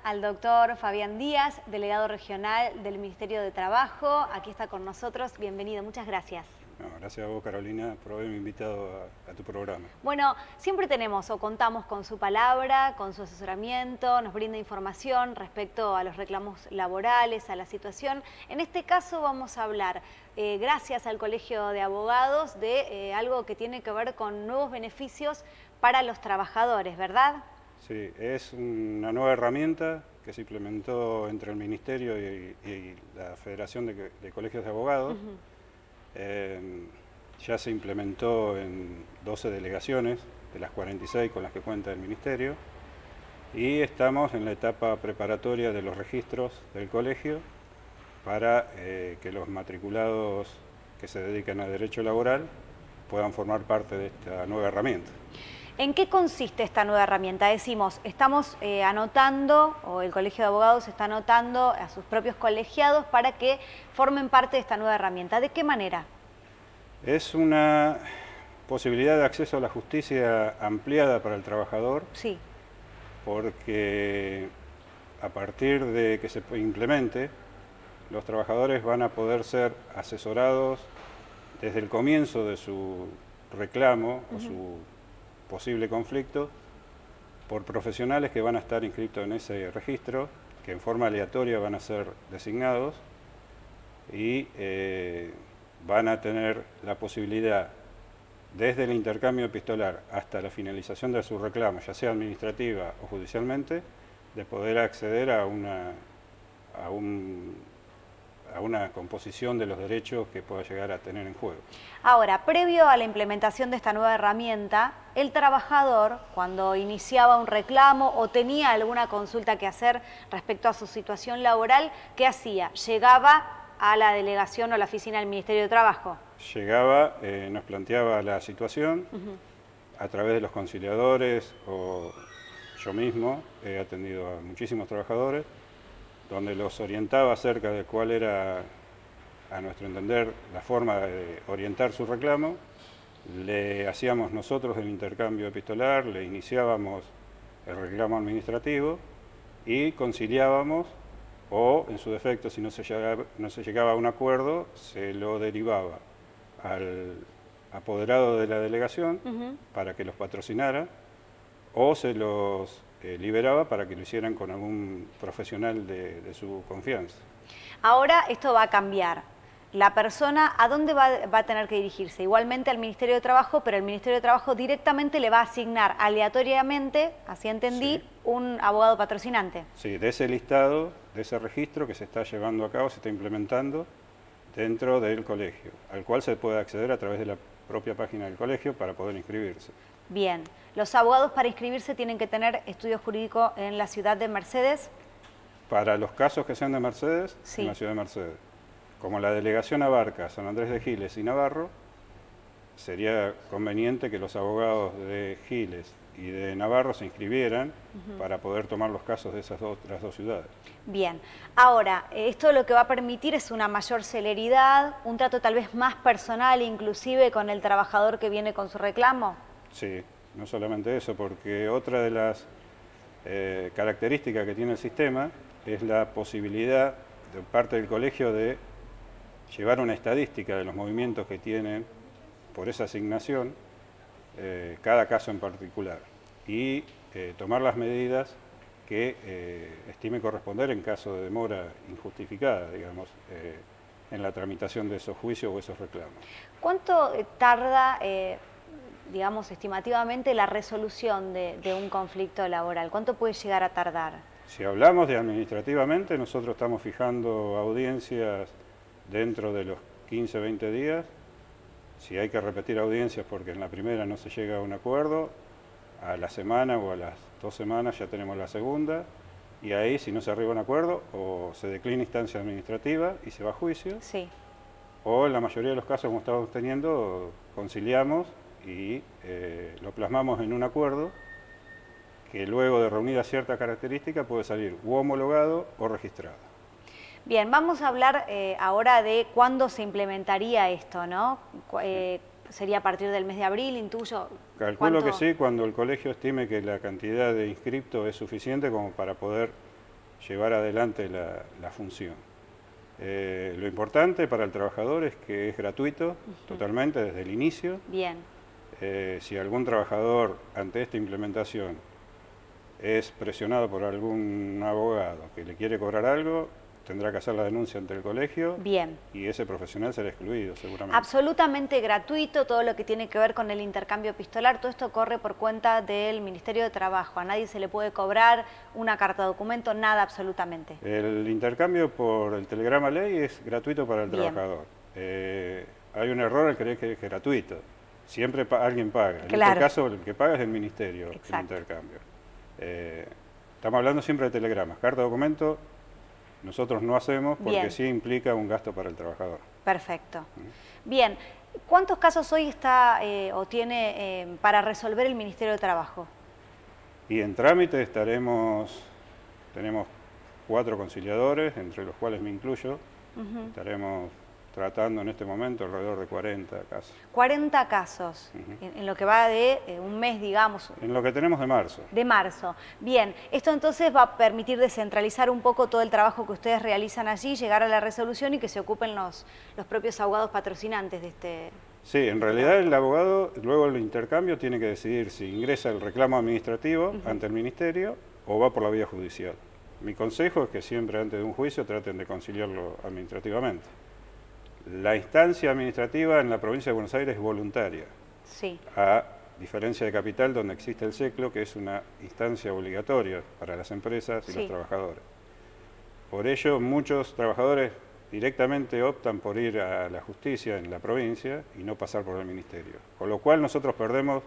al doctor Fabián Díaz, delegado regional del Ministerio de Trabajo. Aquí está con nosotros. Bienvenido, muchas gracias. No, gracias a vos, Carolina, por haberme invitado a tu programa. Bueno, siempre tenemos o contamos con su palabra, con su asesoramiento, nos brinda información respecto a los reclamos laborales, a la situación. En este caso vamos a hablar, gracias al Colegio de Abogados, de algo que tiene que ver con nuevos beneficios para los trabajadores, ¿verdad? Sí, es una nueva herramienta que se implementó entre el Ministerio y la Federación de Colegios de Abogados. Ya se implementó en 12 delegaciones de las 46 con las que cuenta el Ministerio y estamos en la etapa preparatoria de los registros del colegio para que los matriculados que se dedican a derecho laboral puedan formar parte de esta nueva herramienta. ¿En qué consiste esta nueva herramienta? Decimos, estamos anotando, o el Colegio de Abogados está anotando a sus propios colegiados para que formen parte de esta nueva herramienta. ¿De qué manera? Es una posibilidad de acceso a la justicia ampliada para el trabajador. Sí. Porque a partir de que se implemente, los trabajadores van a poder ser asesorados desde el comienzo de su reclamo o su posible conflicto por profesionales que van a estar inscritos en ese registro, que en forma aleatoria van a ser designados y van a tener la posibilidad desde el intercambio epistolar hasta la finalización de su reclamo, ya sea administrativa o judicialmente, de poder acceder a una composición de los derechos que pueda llegar a tener en juego. Ahora, previo a la implementación de esta nueva herramienta, el trabajador, cuando iniciaba un reclamo o tenía alguna consulta que hacer respecto a su situación laboral, ¿qué hacía? Llegaba a la delegación o la oficina del Ministerio de Trabajo. Llegaba, nos planteaba la situación a través de los conciliadores o yo mismo he atendido a muchísimos trabajadores, donde los orientaba acerca de cuál era, a nuestro entender, la forma de orientar su reclamo. Le hacíamos nosotros el intercambio epistolar, le iniciábamos el reclamo administrativo y conciliábamos, o en su defecto, si no se llegaba a un acuerdo, se lo derivaba al apoderado de la delegación para que los patrocinara, o se los liberaba para que lo hicieran con algún profesional de su confianza. Ahora esto va a cambiar. La persona, ¿a dónde va a tener que dirigirse? Igualmente al Ministerio de Trabajo, pero el Ministerio de Trabajo directamente le va a asignar aleatoriamente, así entendí, un abogado patrocinante. Sí, de ese listado, de ese registro que se está llevando a cabo, se está implementando dentro del colegio, al cual se puede acceder a través de la propia página del colegio para poder inscribirse. Bien, los abogados para inscribirse tienen que tener estudio jurídico en la ciudad de Mercedes. Para los casos que sean de Mercedes, sí, en la ciudad de Mercedes. Como la delegación abarca San Andrés de Giles y Navarro, sería conveniente que los abogados de Giles y de Navarro se inscribieran para poder tomar los casos de esas otras dos ciudades. Bien, ahora, esto lo que va a permitir es una mayor celeridad, un trato tal vez más personal, inclusive con el trabajador que viene con su reclamo. Sí, no solamente eso, porque otra de las características que tiene el sistema es la posibilidad de parte del colegio de llevar una estadística de los movimientos que tienen por esa asignación, cada caso en particular, y tomar las medidas que estime corresponder en caso de demora injustificada, digamos, en la tramitación de esos juicios o esos reclamos. ¿Cuánto tarda, digamos, estimativamente la resolución de un conflicto laboral? ¿Cuánto puede llegar a tardar? Si hablamos de administrativamente, nosotros estamos fijando audiencias dentro de los 15, 20 días. Si hay que repetir audiencias porque en la primera no se llega a un acuerdo, a la semana o a las 2 semanas ya tenemos la segunda, y ahí si no se arriba a un acuerdo, o se declina instancia administrativa y se va a juicio, sí, o en la mayoría de los casos, como estamos teniendo, conciliamos y lo plasmamos en un acuerdo que luego de reunida cierta característica puede salir u homologado o registrado. Bien, vamos a hablar ahora de cuándo se implementaría esto, ¿no? ¿Sería a partir del mes de abril, intuyo? Calculo que sí, cuando el colegio estime que la cantidad de inscriptos es suficiente como para poder llevar adelante la función. Lo importante para el trabajador es que es gratuito totalmente desde el inicio. Bien. Si algún trabajador ante esta implementación es presionado por algún abogado que le quiere cobrar algo, tendrá que hacer la denuncia ante el colegio. Bien. Y ese profesional será excluido seguramente. Absolutamente gratuito todo lo que tiene que ver con el intercambio epistolar. Todo esto corre por cuenta del Ministerio de Trabajo. A nadie se le puede cobrar una carta de documento, nada absolutamente. El intercambio por el telegrama ley es gratuito para el Bien. trabajador. Hay un error al creer que es gratuito. Siempre alguien paga. En Claro. este caso el que paga es el ministerio, Exacto. el intercambio. Estamos hablando siempre de telegramas. Carta de documento nosotros no hacemos porque Bien. sí implica un gasto para el trabajador. Perfecto. Bien, ¿cuántos casos hoy está o tiene para resolver el Ministerio de Trabajo? Y en trámite tenemos 4 conciliadores, entre los cuales me incluyo. Estaremos tratando en este momento alrededor de 40 casos. 40 casos, en lo que va de un mes, digamos. En lo que tenemos de marzo. De marzo. Bien, esto entonces va a permitir descentralizar un poco todo el trabajo que ustedes realizan allí, llegar a la resolución y que se ocupen los propios abogados patrocinantes de este... Sí, en realidad el abogado, luego del intercambio, tiene que decidir si ingresa el reclamo administrativo ante el ministerio o va por la vía judicial. Mi consejo es que siempre antes de un juicio traten de conciliarlo administrativamente. La instancia administrativa en la provincia de Buenos Aires es voluntaria, Sí. a diferencia de Capital, donde existe el SECLO, que es una instancia obligatoria para las empresas y Sí. los trabajadores. Por ello, muchos trabajadores directamente optan por ir a la justicia en la provincia y no pasar por el ministerio. Con lo cual nosotros perdemos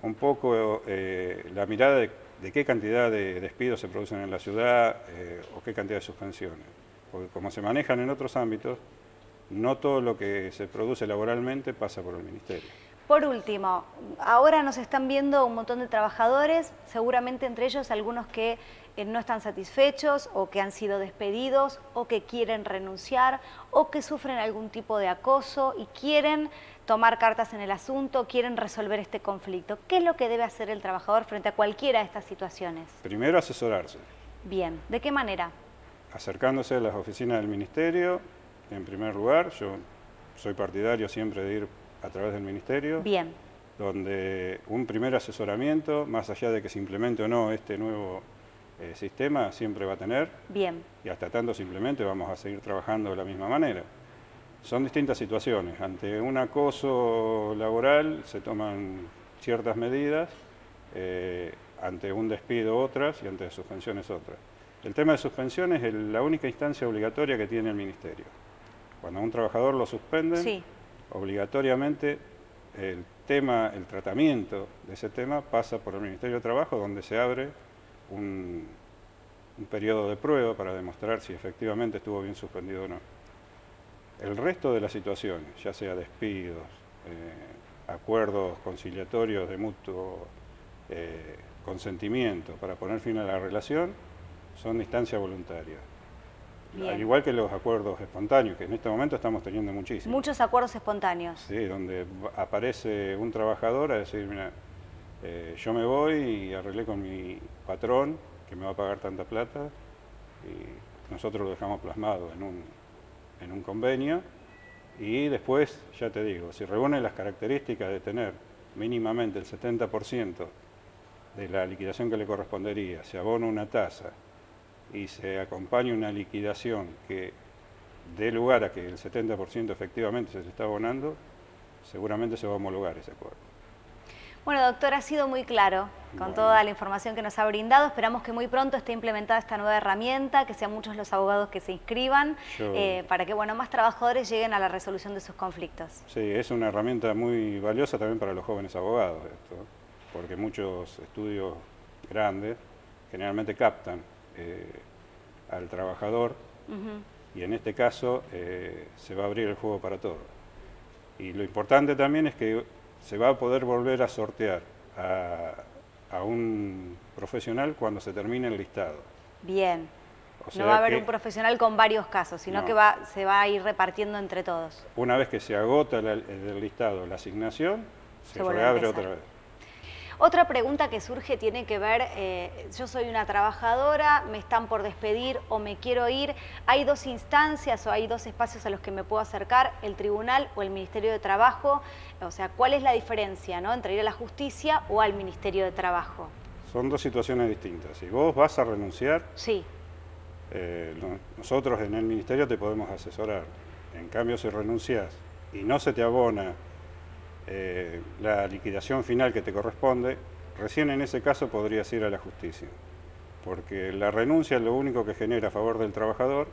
un poco la mirada de qué cantidad de despidos se producen en la ciudad o qué cantidad de suspensiones. Porque como se manejan en otros ámbitos, no todo lo que se produce laboralmente pasa por el ministerio. Por último, ahora nos están viendo un montón de trabajadores, seguramente entre ellos algunos que no están satisfechos o que han sido despedidos o que quieren renunciar o que sufren algún tipo de acoso y quieren tomar cartas en el asunto, quieren resolver este conflicto. ¿Qué es lo que debe hacer el trabajador frente a cualquiera de estas situaciones? Primero, asesorarse, Bien, ¿de qué manera? acercándose a las oficinas del ministerio. En primer lugar, yo soy partidario siempre de ir a través del ministerio, Bien, donde un primer asesoramiento, más allá de que se implemente o no este nuevo sistema, siempre va a tener, bien, y hasta tanto simplemente vamos a seguir trabajando de la misma manera. Son distintas situaciones. Ante un acoso laboral se toman ciertas medidas, ante un despido otras y ante suspensiones otras. El tema de suspensiones es la única instancia obligatoria que tiene el ministerio. Cuando a un trabajador lo suspenden, sí, obligatoriamente el tratamiento de ese tema pasa por el Ministerio de Trabajo, donde se abre un periodo de prueba para demostrar si efectivamente estuvo bien suspendido o no. El resto de las situaciones, ya sea despidos, acuerdos conciliatorios de mutuo consentimiento para poner fin a la relación, son de instancia voluntaria. bien. Al igual que los acuerdos espontáneos, que en este momento estamos teniendo muchísimos. Muchos acuerdos espontáneos. Sí, donde aparece un trabajador a decir, mira, yo me voy y arreglé con mi patrón que me va a pagar tanta plata y nosotros lo dejamos plasmado en un convenio y después, ya te digo, si reúne las características de tener mínimamente el 70% de la liquidación que le correspondería, se abona una tasa y se acompaña una liquidación que dé lugar a que el 70% efectivamente se le está abonando, seguramente se va a homologar ese acuerdo. Bueno, doctor, ha sido muy claro con Bueno. toda la información que nos ha brindado. Esperamos que muy pronto esté implementada esta nueva herramienta, que sean muchos los abogados que se inscriban, para que más trabajadores lleguen a la resolución de sus conflictos. Sí, es una herramienta muy valiosa también para los jóvenes abogados, esto, porque muchos estudios grandes generalmente captan al trabajador y en este caso se va a abrir el juego para todos. Y lo importante también es que se va a poder volver a sortear a un profesional cuando se termine el listado. Bien. O sea No va a haber que un profesional con varios casos, sino no. que se va a ir repartiendo entre todos. Una vez que se agota del listado la asignación, se vuelve a reabre empezar. otra vez. Otra pregunta que surge tiene que ver, yo soy una trabajadora, me están por despedir o me quiero ir. Hay dos instancias o hay dos espacios a los que me puedo acercar, el tribunal o el Ministerio de Trabajo. O sea, ¿cuál es la diferencia, ¿no?, entre ir a la justicia o al Ministerio de Trabajo? Son dos situaciones distintas. Si vos vas a renunciar, sí, nosotros en el Ministerio te podemos asesorar. En cambio, si renuncias y no se te abona la liquidación final que te corresponde, recién en ese caso podrías ir a la justicia. Porque la renuncia lo único que genera a favor del trabajador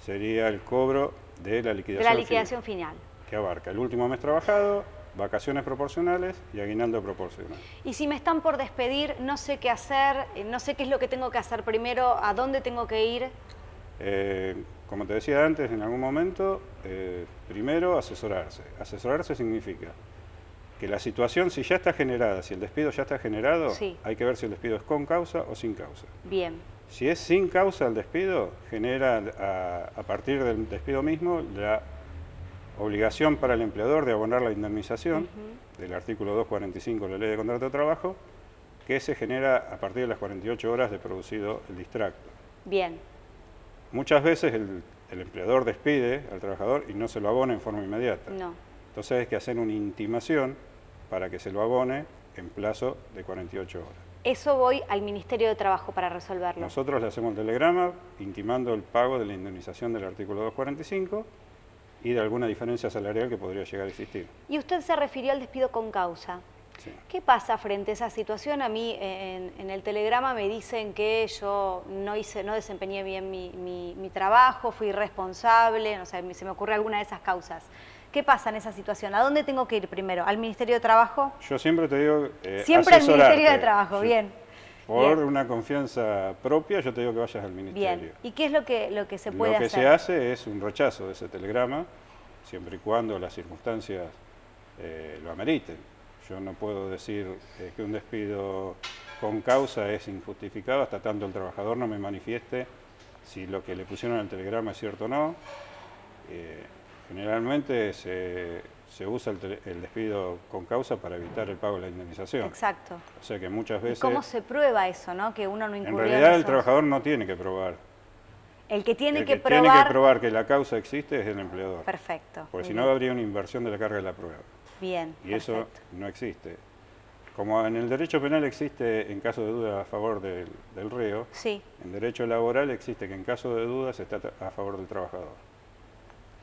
sería el cobro de la liquidación final. Que abarca el último mes trabajado, vacaciones proporcionales y aguinaldo proporcional. Y si me están por despedir, no sé qué hacer, no sé qué es lo que tengo que hacer primero, ¿a dónde tengo que ir? Como te decía antes, en algún momento, primero asesorarse. Asesorarse significa que la situación, si ya está generada, si el despido ya está generado, sí, hay que ver si el despido es con causa o sin causa. Bien. Si es sin causa el despido, genera a partir del despido mismo la obligación para el empleador de abonar la indemnización del artículo 245 de la Ley de Contrato de Trabajo, que se genera a partir de las 48 horas de producido el distracto. Bien. Muchas veces el empleador despide al trabajador y no se lo abona en forma inmediata. No. Entonces hay que hacer una intimación para que se lo abone en plazo de 48 horas. Eso voy al Ministerio de Trabajo para resolverlo. Nosotros le hacemos el telegrama intimando el pago de la indemnización del artículo 245 y de alguna diferencia salarial que podría llegar a existir. Y usted se refirió al despido con causa. Sí. ¿Qué pasa frente a esa situación? A mí en el telegrama me dicen que yo no desempeñé bien mi trabajo, fui irresponsable, no sé, se me ocurre alguna de esas causas. ¿Qué pasa en esa situación? ¿A dónde tengo que ir primero? ¿Al Ministerio de Trabajo? Yo siempre te digo siempre al Ministerio de Trabajo, sí. Bien. Por una confianza propia, yo te digo que vayas al Ministerio. Bien. ¿Y qué es lo que se puede hacer? Lo que se hace es un rechazo de ese telegrama, siempre y cuando las circunstancias lo ameriten. Yo no puedo decir que un despido con causa es injustificado hasta tanto el trabajador no me manifieste si lo que le pusieron en el telegrama es cierto o no. Generalmente se usa el despido con causa para evitar el pago de la indemnización. Exacto. O sea que muchas veces... ¿Y cómo se prueba eso, no? Que uno no incurrió en realidad el trabajador no tiene que probar. El que tiene que probar... tiene que probar que la causa existe es el empleador. Perfecto. Porque si no habría una inversión de la carga de la prueba. Bien, y perfecto. Eso no existe. Como en el derecho penal existe en caso de duda a favor del reo, sí, en derecho laboral existe que en caso de duda se está a favor del trabajador.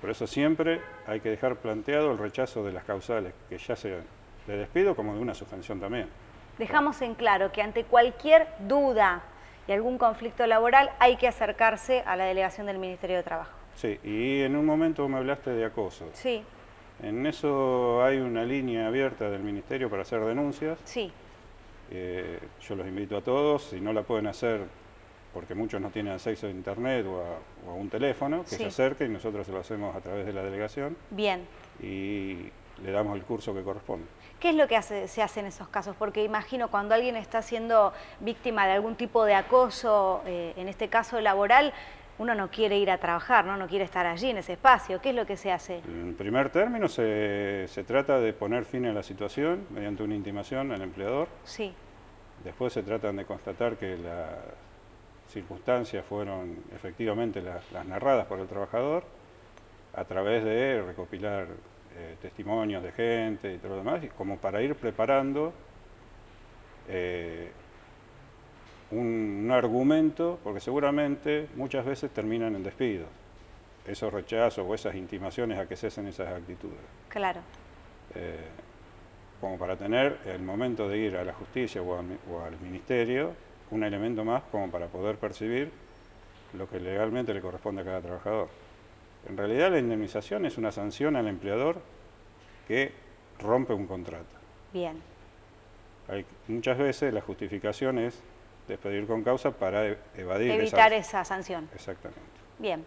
Por eso siempre hay que dejar planteado el rechazo de las causales, que ya sean de despido como de una suspensión también. Dejamos en claro que ante cualquier duda y algún conflicto laboral hay que acercarse a la delegación del Ministerio de Trabajo. Sí, y en un momento me hablaste de acoso. Sí. En eso hay una línea abierta del Ministerio para hacer denuncias. Sí. Yo los invito a todos, si no la pueden hacer porque muchos no tienen acceso a internet o a un teléfono, que se acerquen y nosotros se lo hacemos a través de la delegación. Bien. Y le damos el curso que corresponde. ¿Qué es lo que se hace en esos casos? Porque imagino cuando alguien está siendo víctima de algún tipo de acoso, en este caso laboral, uno no quiere ir a trabajar, ¿no? No quiere estar allí en ese espacio. ¿Qué es lo que se hace? En primer término se trata de poner fin a la situación mediante una intimación al empleador. Sí. Después se tratan de constatar que las circunstancias fueron efectivamente las narradas por el trabajador a través de recopilar testimonios de gente y todo lo demás, y como para ir preparando un argumento, porque seguramente muchas veces terminan en despidos, esos rechazos o esas intimaciones a que cesen esas actitudes. Claro. Como para tener el momento de ir a la justicia o al ministerio un elemento más como para poder percibir lo que legalmente le corresponde a cada trabajador. En realidad la indemnización es una sanción al empleador que rompe un contrato. Bien. Muchas veces la justificación es despedir con causa para evadir evitar esa sanción. Exactamente. Bien.